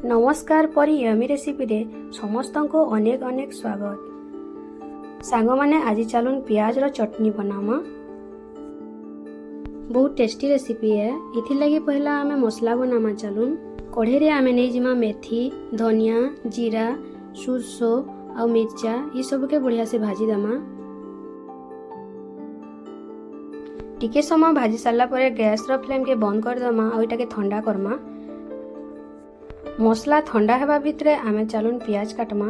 नमस्कार परी yummy recipe रे समस्त को अनेक अनेक स्वागत। सांग माने आज चलून प्याज रो चटनी बनामा। बहुत टेस्टी रेसिपी है। इथि लगी पहला आमे मसला बनामा। चलून कढ़े रे आमे नै जिमा मेथी, धनिया, जीरा, सुरसो और मिर्चा ये सब के बढ़िया से भाजी दमा। टिके समय भाजी सारा पर गैस रो फ्लेम के बंद कर दमा और इटा के ठंडा करमा। मसला ठंडा हेबा भितरे आमे चलून प्याज काटमा।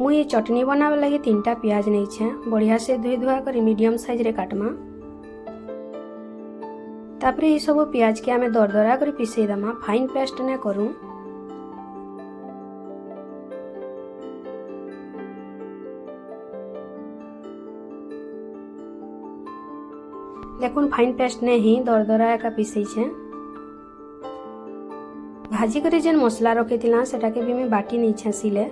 मु ये चटनी बनावे लगी 3टा प्याज नै छे। बढ़िया से धोई धुआ कर मीडियम साइज रे काटमा। तापरे ये सब प्याज के आमे दरदरा कर पिसे दमा, फाइन पेस्ट ने करू। देखुन फाइन पेस्ट ने ही दरदरा एका पिसे छे। भाजी करे जेन मसला रखे थिला सेटा के भी मैं बाटी नहीं छासिले।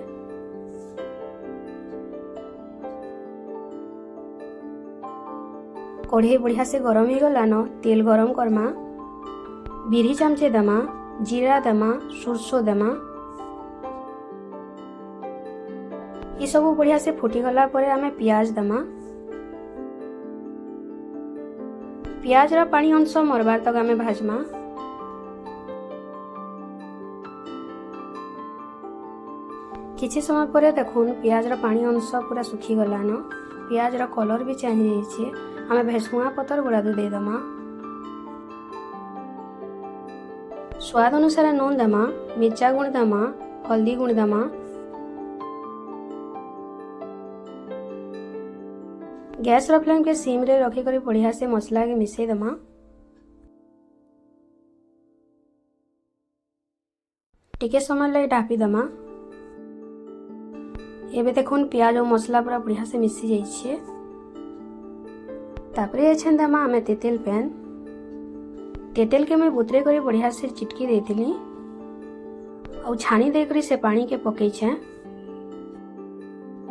कढ़ाई बढ़िया से गरम हो गला न, तेल गरम करमा। बिरी चमचे दमा, जीरा दमा, सुरसो दमा। ये सब बढ़िया से फुटी गला परे आमे प्याज दमा। प्याज रा पानी अंश मरबार तक आमे भाजमा। किछि समय पर देखुन प्याज रा पानी अंश पूरा सुखी गला न। प्याज रा कलर भी चेंज हो जाइए। आमे भेसुआ पतर गुड़ा दे दमा। स्वाद अनुसार नून दमा, मिर्चा गुण दमा, हल्दी गुण दमा। गैस रा फ्लेम के सिम रे रखी कर बढ़िया से मसला के मिसई दमा। टिके समय लगे ढापी दमा। एबे देखुन प्याज और मसला पूरा बढ़िया से मिसी जाइए। तापरे छेन दमा आमे तेतेल पैन। तेतेल के मैं बुतरे करी बढ़िया से चिटकी देथिली और छानी दे करी से पानी के पकई छे।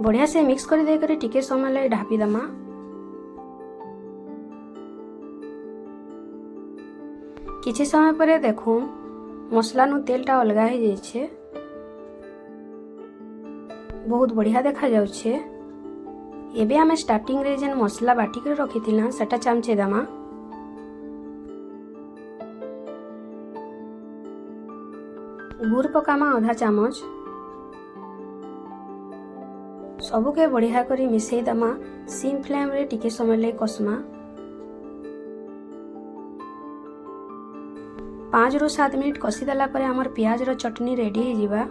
बढ़िया से मिक्स कर दे करी टिके समय लगे ढापी दमा। किछि समय पर देखुन मसला नु तेलटा अलगा हो जाइए। बहुत बढ़िया देखा जाउछे। एबे आमे स्टार्टिंग रे जेन मसला बाटी कर रखी थिला सेटा चमचे दमा। गुड़ पकामा आधा चामच। सबु के बढ़िया करी मिसई दमा। सिम फ्लेम रे टिके समय ले कसमा। 5 ରୁ 7 मिनट कसी देला परे हमर प्याज रो चटनी रेडी हो जिबा।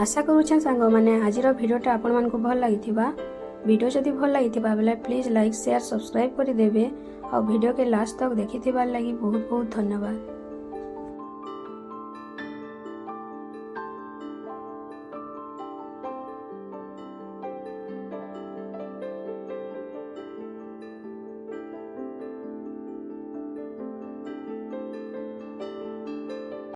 आशा करूछन सांग माने आजिर भिडियोटा आपण मानकु भल लागिथिबा। वीडियो जदि भल लागिथिबा बेले प्लीज लाइक शेयर सब्सक्राइब करि देबे और वीडियो के लास्ट तक देखिथिबार लागि बहुत बहुत धन्यवाद।